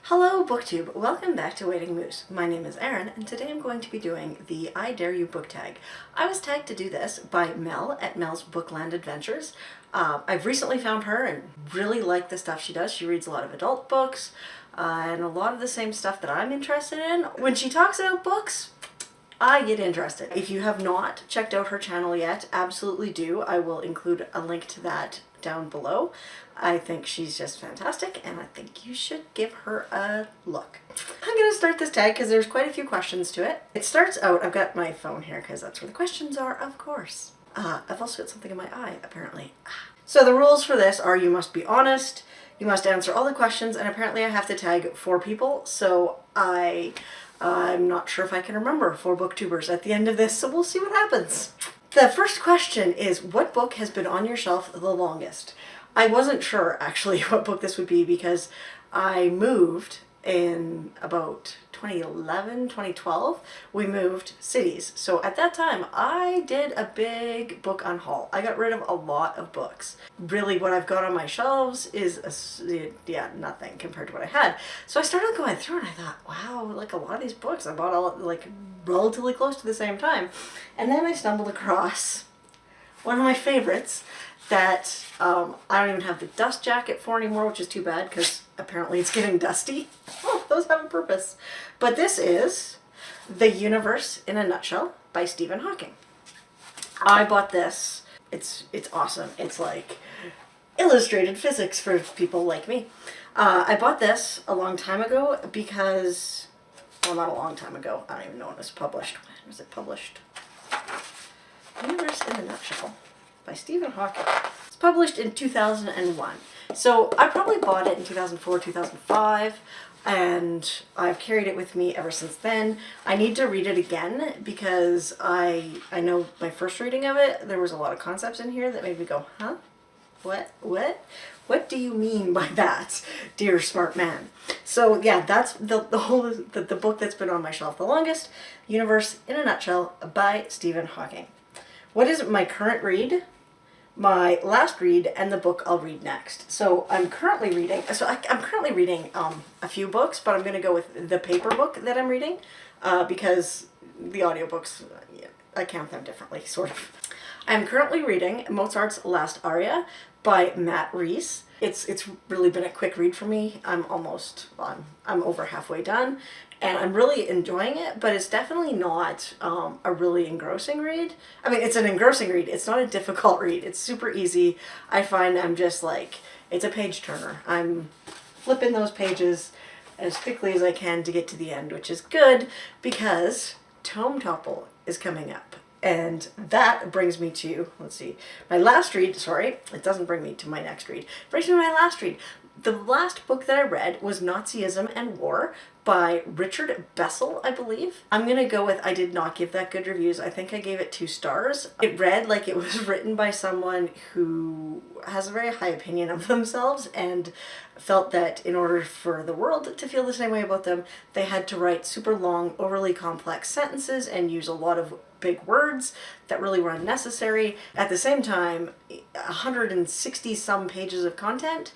Hello BookTube, welcome back to Waiting Moose. My name is Erin and today I'm going to be doing the I Dare You book tag. I was tagged to do this by Mel at Mel's Bookland Adventures. I've recently found her and really like the stuff she does. She reads a lot of adult books and a lot of the same stuff that I'm interested in. When she talks about books, I get interested. If you have not checked out her channel yet, absolutely do. I will include a link to that down below. I think she's just fantastic and I think you should give her a look. I'm going to start this tag because there's quite a few questions to it. It starts out, I've got my phone here because that's where the questions are, of course. I've also got something in my eye, apparently. So the rules for this are you must be honest, you must answer all the questions, and apparently I have to tag 4 people, so I'm not sure if I can remember 4 booktubers at the end of this, so we'll see what happens. The first question is, what book has been on your shelf the longest? I wasn't sure actually what book this would be because I moved in about 2011, 2012. We moved cities. So at that time I did a big book unhaul. I got rid of a lot of books. Really what I've got on my shelves is nothing compared to what I had. So I started going through and I thought, wow, like a lot of these books I bought all like relatively close to the same time. And then I stumbled across one of my favorites that I don't even have the dust jacket for anymore, which is too bad because apparently it's getting dusty. Oh, those have a purpose. But this is The Universe in a Nutshell by Stephen Hawking. I bought this. It's awesome. It's like illustrated physics for people like me. I bought this a long time ago because, well, not a long time ago. I don't even know when it was published. When was it published? Universe in a Nutshell by Stephen Hawking. It's published in 2001. So I probably bought it in 2004, 2005, and I've carried it with me ever since then. I need to read it again because I know my first reading of it, there was a lot of concepts in here that made me go, huh? What do you mean by that, dear smart man? So yeah, that's the book that's been on my shelf the longest, Universe in a Nutshell by Stephen Hawking. What is my current read, my last read, and the book I'll read next? So I'm currently reading, a few books, but I'm going to go with the paper book that I'm reading because the audiobooks, I count them differently, sort of. I'm currently reading Mozart's Last Aria by Matt Rees. It's really been a quick read for me. I'm over halfway done. And I'm really enjoying it, but it's definitely not a really engrossing read. I mean, it's an engrossing read. It's not a difficult read. It's super easy. I find I'm just like, it's a page turner. I'm flipping those pages as quickly as I can to get to the end, which is good because Tome Topple is coming up. And that brings me to, let's see, my last read. Sorry, it doesn't bring me to my next read. It brings me to my last read. The last book that I read was Nazism and War by Richard Bessel, I believe. I'm going to go with, I did not give that good reviews. I think I gave it 2 stars. It read like it was written by someone who has a very high opinion of themselves and felt that in order for the world to feel the same way about them, they had to write super long, overly complex sentences and use a lot of big words that really were unnecessary. At the same time, 160 some pages of content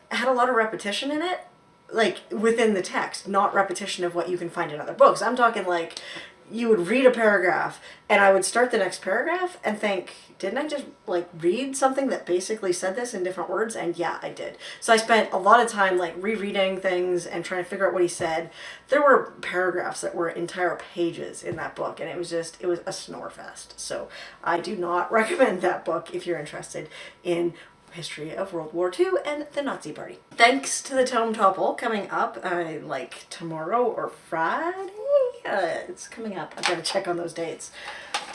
had a lot of repetition in it, like within the text, not repetition of what you can find in other books. I'm talking like you would read a paragraph and I would start the next paragraph and think, didn't I just like read something that basically said this in different words? And yeah, I did. So I spent a lot of time like rereading things and trying to figure out what he said. There were paragraphs that were entire pages in that book and it was a snore fest. So I do not recommend that book if you're interested in history of World War II and the Nazi Party. Thanks to the Tome Topple coming up like tomorrow or Friday. It's coming up. I've got to check on those dates.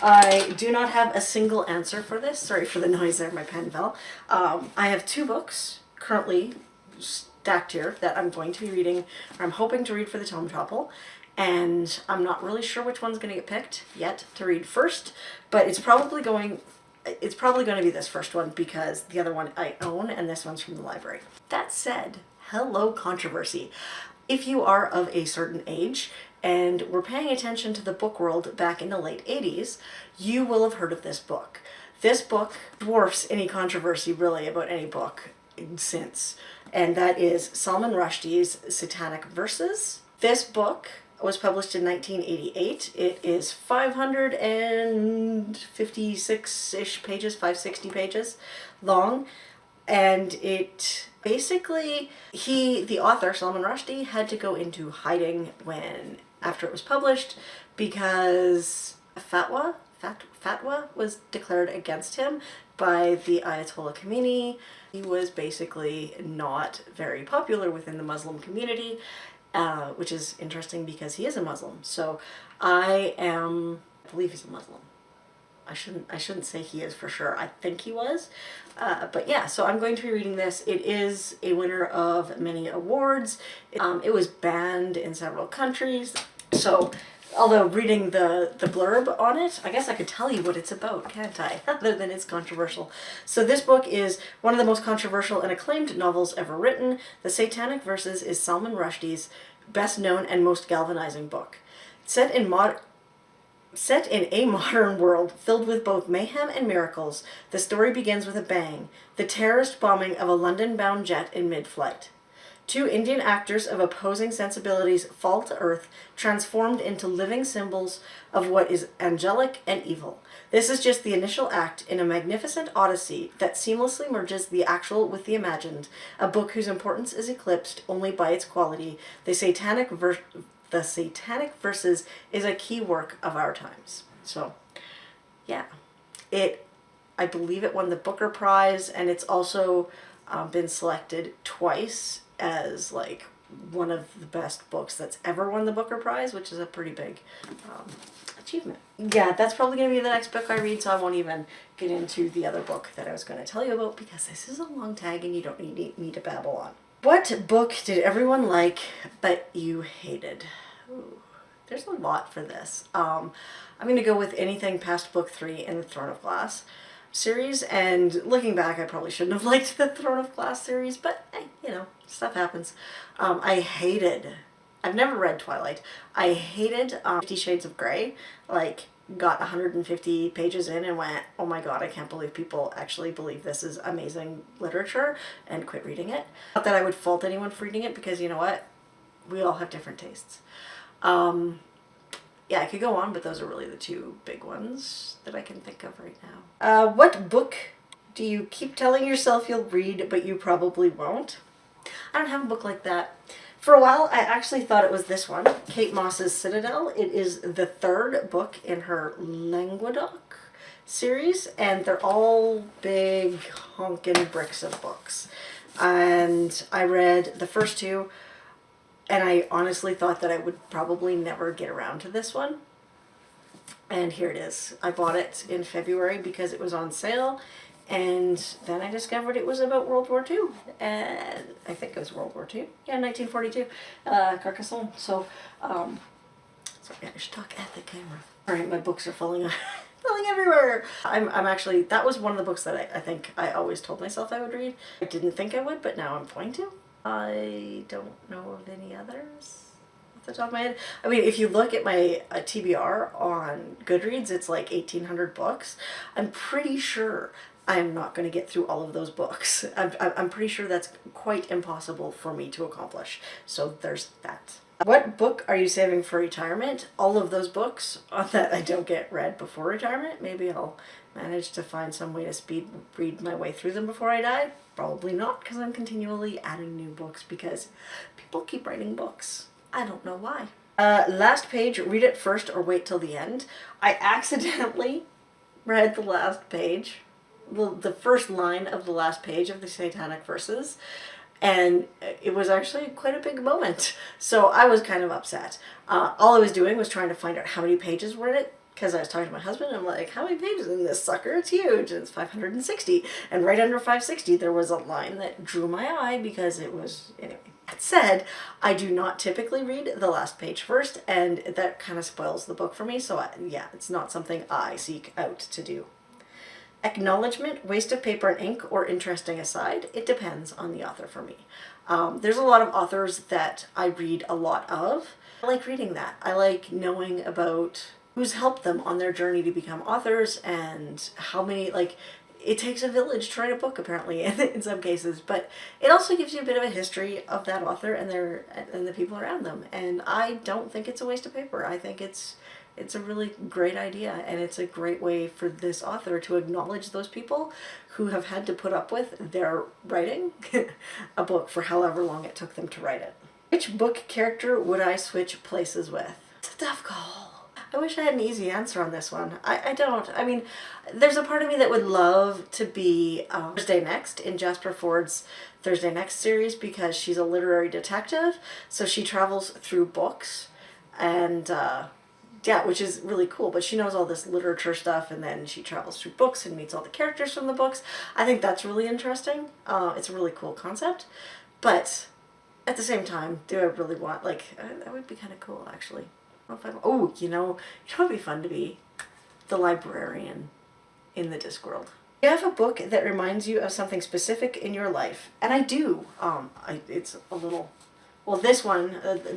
I do not have a single answer for this. Sorry for the noise there, my pen fell. I have 2 books currently stacked here that I'm going to be reading, or I'm hoping to read for the Tome Topple, and I'm not really sure which one's going to get picked yet to read first, but it's probably going to be this first one because the other one I own and this one's from the library. That said, hello controversy. If you are of a certain age and were paying attention to the book world back in the late 80s, you will have heard of this book. This book dwarfs any controversy really about any book since. and that is Salman Rushdie's Satanic Verses. This book was published in 1988. It is 556-ish pages, 560 pages long, and it basically, the author, Salman Rushdie, had to go into hiding after it was published because a fatwa was declared against him by the Ayatollah Khomeini. He was basically not very popular within the Muslim community, which is interesting because he is a Muslim. So I believe he's a Muslim. I shouldn't say he is for sure. I think he was. But yeah, so I'm going to be reading this. It is a winner of many awards. It was banned in several countries. So although reading the blurb on it, I guess I could tell you what it's about, can't I? Other than it's controversial. So this book is one of the most controversial and acclaimed novels ever written. The Satanic Verses is Salman Rushdie's best known and most galvanizing book. Set in a modern world filled with both mayhem and miracles, the story begins with a bang, the terrorist bombing of a London-bound jet in mid-flight. Two Indian actors of opposing sensibilities fall to earth, transformed into living symbols of what is angelic and evil. This is just the initial act in a magnificent odyssey that seamlessly merges the actual with the imagined, a book whose importance is eclipsed only by its quality. The Satanic Verses is a key work of our times. So, yeah. I believe it won the Booker Prize, and it's also been selected twice as like one of the best books that's ever won the Booker Prize, which is a pretty big achievement. Yeah, that's probably going to be the next book I read, so I won't even get into the other book that I was going to tell you about because this is a long tag and you don't need me to babble on. What book did everyone like but you hated? Ooh, there's a lot for this. I'm going to go with anything past book 3 in the Throne of Glass series, and looking back I probably shouldn't have liked the Throne of Glass series, but hey, stuff happens. I've never read Twilight. I hated 50 Shades of Grey. Got 150 pages in and went, oh my god, I can't believe people actually believe this is amazing literature, and quit reading it. Not that I would fault anyone for reading it, because you know what? We all have different tastes. Yeah, I could go on, but those are really the two big ones that I can think of right now. What book do you keep telling yourself you'll read, but you probably won't? I don't have a book like that. For a while, I actually thought it was this one, Kate Moss's Citadel. It is the third book in her Languedoc series, and they're all big honkin' bricks of books. And I read the first two, and I honestly thought that I would probably never get around to this one. And here it is. I bought it in February because it was on sale, and then I discovered it was about World War II. And I think it was World War II. Yeah, 1942. Carcassonne. So, sorry, I should talk at the camera. Alright, my books are falling everywhere. I'm actually, that was one of the books that I think I always told myself I would read. I didn't think I would, but now I'm going to. I don't know of any others off the top of my head. I mean, if you look at my TBR on Goodreads, it's like 1,800 books. I'm pretty sure I'm not going to get through all of those books. I'm pretty sure that's quite impossible for me to accomplish. So there's that. What book are you saving for retirement? All of those books that I don't get read before retirement. Maybe I'll manage to find some way to speed read my way through them before I die. Probably not, because I'm continually adding new books because people keep writing books. I don't know why. Last page, read it first or wait till the end. I accidentally read the last page, the first line of the last page of the Satanic Verses, and it was actually quite a big moment. So I was kind of upset. All I was doing was trying to find out how many pages were in it, because I was talking to my husband, and I'm like, how many pages in this sucker? It's huge. And it's 560. And right under 560, there was a line that drew my eye because it was, anyway. That said, I do not typically read the last page first, and that kind of spoils the book for me. So yeah, it's not something I seek out to do. Acknowledgement, waste of paper and ink, or interesting aside, it depends on the author for me. There's a lot of authors that I read a lot of. I like reading that. I like knowing about who's helped them on their journey to become authors, and how many, it takes a village to write a book, apparently, in some cases, but it also gives you a bit of a history of that author and the people around them. And I don't think it's a waste of paper. I think it's a really great idea, and it's a great way for this author to acknowledge those people who have had to put up with their writing a book for however long it took them to write it. Which book character would I switch places with? It's a tough call. I wish I had an easy answer on this one. I don't. I mean, there's a part of me that would love to be Thursday Next in Jasper Ford's Thursday Next series, because she's a literary detective, so she travels through books, and yeah, which is really cool. But she knows all this literature stuff, and then she travels through books and meets all the characters from the books. I think that's really interesting. It's a really cool concept, but at the same time, do I really want, like, that would be kind of cool, actually. Oh, you know what would be fun to be? The librarian in the Discworld. You have a book that reminds you of something specific in your life, and I do. It's a little, well, this one,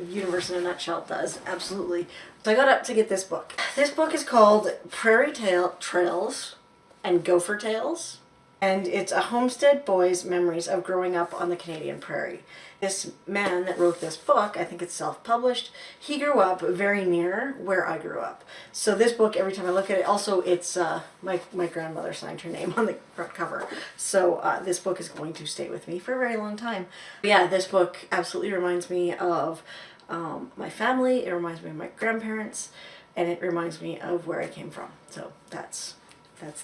Universe in a Nutshell, does, absolutely. So I got up to get this book. This book is called Prairie Trails and Gopher Tales, and it's a homestead boy's memories of growing up on the Canadian prairie. This man that wrote this book, I think it's self-published, he grew up very near where I grew up. So this book, every time I look at it, also it's, my grandmother signed her name on the front cover. So this book is going to stay with me for a very long time. But yeah, this book absolutely reminds me of my family, it reminds me of my grandparents, and it reminds me of where I came from. So that's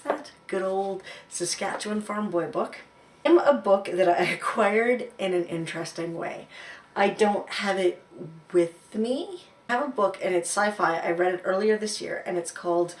that. Good old Saskatchewan farm boy book. I'm a book that I acquired in an interesting way. I don't have it with me. I have a book and it's sci-fi. I read it earlier this year and it's called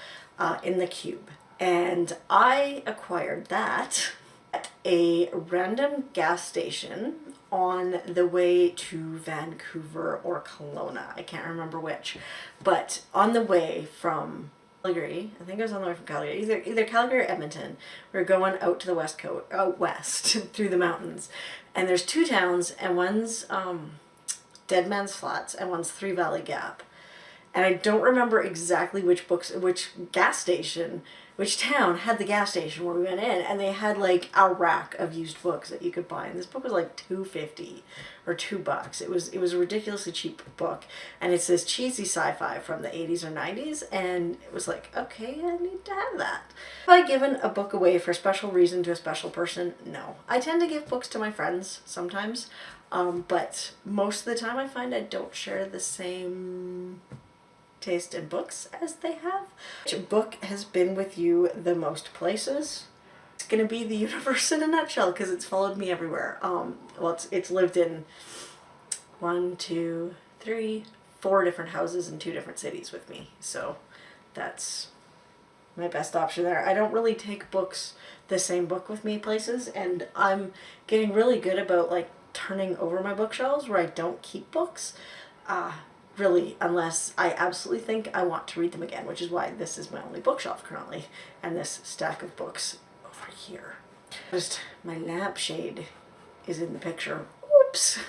In the Cube. And I acquired that at a random gas station on the way to Vancouver or Kelowna. I can't remember which. But on the way from Calgary, I think I was on the way from Calgary, either Calgary or Edmonton. We were going out to the west coast, out west through the mountains, and there's two towns, and one's Dead Man's Flats, and one's Three Valley Gap, and I don't remember exactly which gas station, which town had the gas station where we went in, and they had like a rack of used books that you could buy, and this book was like $2.50 or $2. It was a ridiculously cheap book, and it's this cheesy sci-fi from the 80s or 90s, and it was like, okay, I need to have that. Have I given a book away for a special reason to a special person? No. I tend to give books to my friends sometimes, but most of the time I find I don't share the same taste in books as they have. Which book has been with you the most places? It's gonna be The Universe in a Nutshell, because it's followed me everywhere. Well, it's lived in 1, 2, 3, 4 different houses in 2 different cities with me, so that's my best option there. I don't really take books, the same book with me places, and I'm getting really good about like turning over my bookshelves where I don't keep books. Really, unless I absolutely think I want to read them again, which is why this is my only bookshelf currently, and this stack of books over here. Just my lampshade is in the picture. Oops.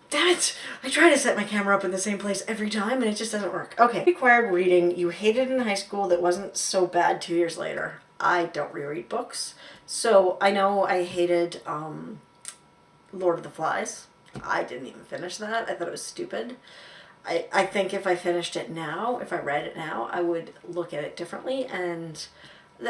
Damn it! I try to set my camera up in the same place every time and it just doesn't work. Okay. Required reading you hated in high school that wasn't so bad 2 years later. I don't reread books. So I know I hated Lord of the Flies. I didn't even finish that. I thought it was stupid. I think if I finished it now, if I read it now, I would look at it differently, and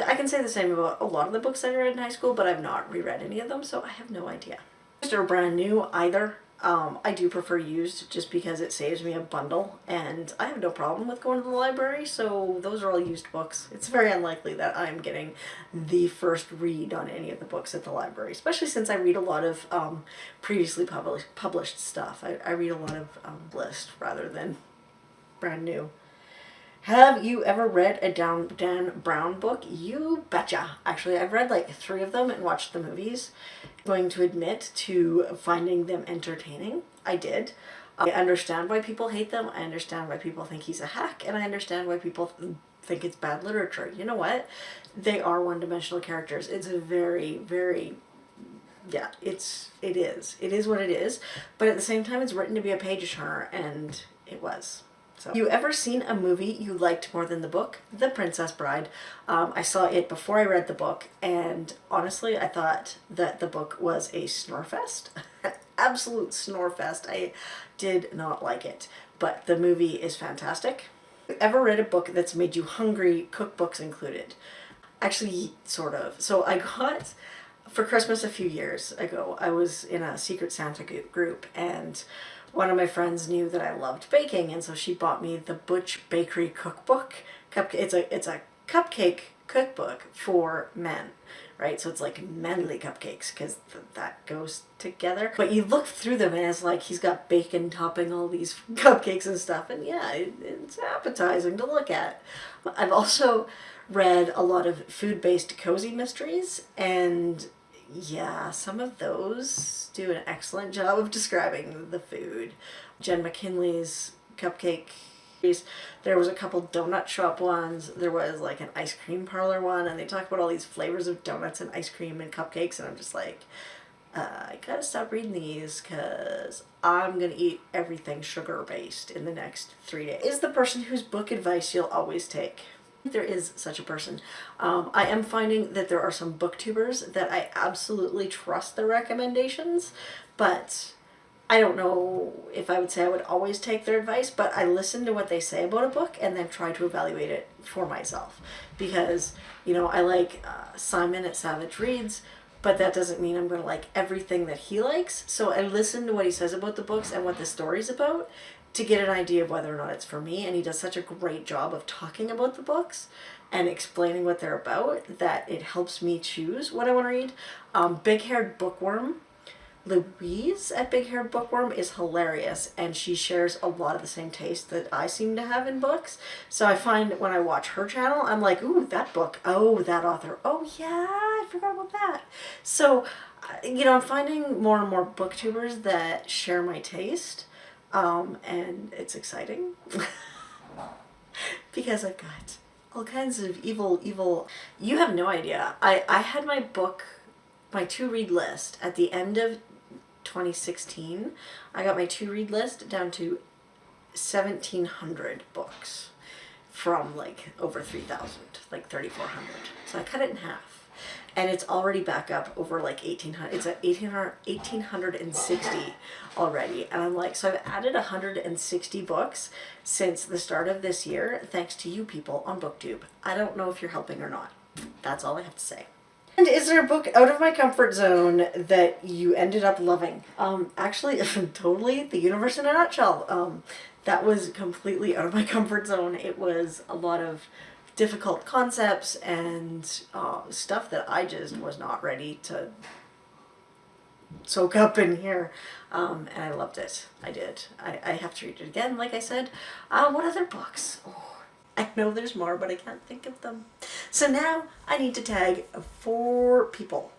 I can say the same about a lot of the books I read in high school, but I've not reread any of them, so I have no idea. Used or brand new, either. I do prefer used just because it saves me a bundle, and I have no problem with going to the library, so those are all used books. It's very unlikely that I'm getting the first read on any of the books at the library, especially since I read a lot of previously published stuff. I read a lot of list rather than brand new. Have you ever read a Dan Brown book? You betcha. Actually, I've read like 3 of them and watched the movies. I'm going to admit to finding them entertaining. I did. I understand why people hate them. I understand why people think he's a hack. And I understand why people think it's bad literature. You know what? They are one-dimensional characters. It's a very, very... yeah, it is. It is what it is. But at the same time, it's written to be a page turner, and it was. So, you ever seen a movie you liked more than the book? The Princess Bride. I saw it before I read the book, and honestly, I thought that the book was a snorefest. An absolute snorefest. I did not like it, but the movie is fantastic. Ever read a book that's made you hungry, cookbooks included? Actually, sort of. So I got, for Christmas a few years ago, I was in a Secret Santa group, and one of my friends knew that I loved baking, and so she bought me the Butch Bakery Cookbook. It's a cupcake cookbook for men, right? So it's like manly cupcakes, because that goes together. But you look through them and it's like he's got bacon topping all these cupcakes and stuff, and yeah, it's appetizing to look at. I've also read a lot of food-based cozy mysteries, and yeah, some of those do an excellent job of describing the food. Jen McKinley's cupcake. There was a couple donut shop ones. There was like an ice cream parlor one, and they talk about all these flavors of donuts and ice cream and cupcakes, and I'm just like, I gotta stop reading these because I'm gonna eat everything sugar-based in the next 3 days. Is the person whose book advice you'll always take? There is such a person. I am finding that there are some booktubers that I absolutely trust their recommendations, but I don't know if I would say I would always take their advice, but I listen to what they say about a book and then try to evaluate it for myself. Because, you know, I like Simon at Savage Reads, but that doesn't mean I'm going to like everything that he likes. So I listen to what he says about the books and what the story's about to get an idea of whether or not it's for me. And he does such a great job of talking about the books and explaining what they're about that it helps me choose what I want to read. Big Haired Bookworm. Louise at Big Haired Bookworm is hilarious, and she shares a lot of the same taste that I seem to have in books. So I find when I watch her channel, I'm like, ooh, that book, oh, that author, oh yeah, I forgot about that. So, you know, I'm finding more and more booktubers that share my taste, and it's exciting because I've got all kinds of evil. You have no idea. I had my to-read list at the end of 2016. I got my to-read list down to 1,700 books from like over 3,000, like 3,400. So I cut it in half, and it's already back up over like 1,800. It's at 1,860 already, and I'm like, so I've added 160 books since the start of this year, thanks to you people on BookTube. I don't know if you're helping or not. That's all I have to say. And is there a book out of my comfort zone that you ended up loving? Actually, totally, The Universe in a Nutshell. That was completely out of my comfort zone. It was a lot of difficult concepts and stuff that I just was not ready to soak up in here. And I loved it. I did. I have to read it again, like I said. What other books? Oh, I know there's more, but I can't think of them. So now I need to tag 4 people.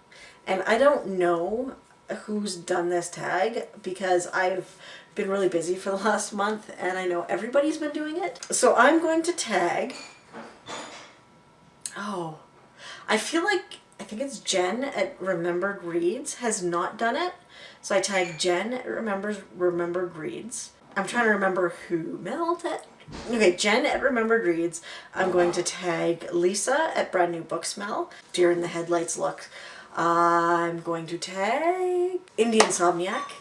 And I don't know who's done this tag because I've been really busy for the last month and I know everybody's been doing it. So I'm going to tag, I think it's Jen at Remembered Reads has not done it. So I tag Jen at Remembered Reads. I'm trying to remember who mailed it. Okay, Jen at Remembered Reads. I'm going to tag Lisa at Brand New Book Smell. Deer in the Headlights look. I'm going to tag Indian Insomniac,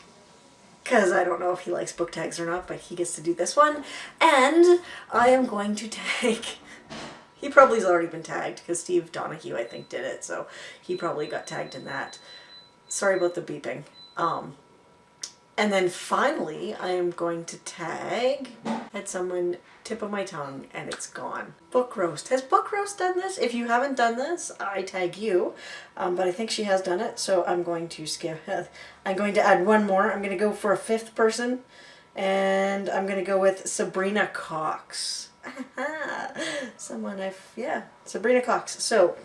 because I don't know if he likes book tags or not, but he gets to do this one. And I am going to tag, he probably has already been tagged because Steve Donahue, I think, did it, so he probably got tagged in that. Sorry about the beeping. And then finally, I am going to tag, had someone tip of my tongue and it's gone. Book Roast. Has Book Roast done this? If you haven't done this, I tag you. But I think she has done it, so I'm going to skip. I'm going to add one more. I'm going to go for a 5th person. And I'm going to go with Sabrina Cox. Sabrina Cox. So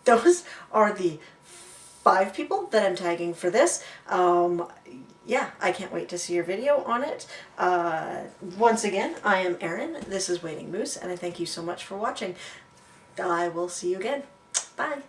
those are the 5 people that I'm tagging for this. Yeah, I can't wait to see your video on it. Once again, I am Erin. This is Waiting Moose, and I thank you so much for watching. I will see you again. Bye.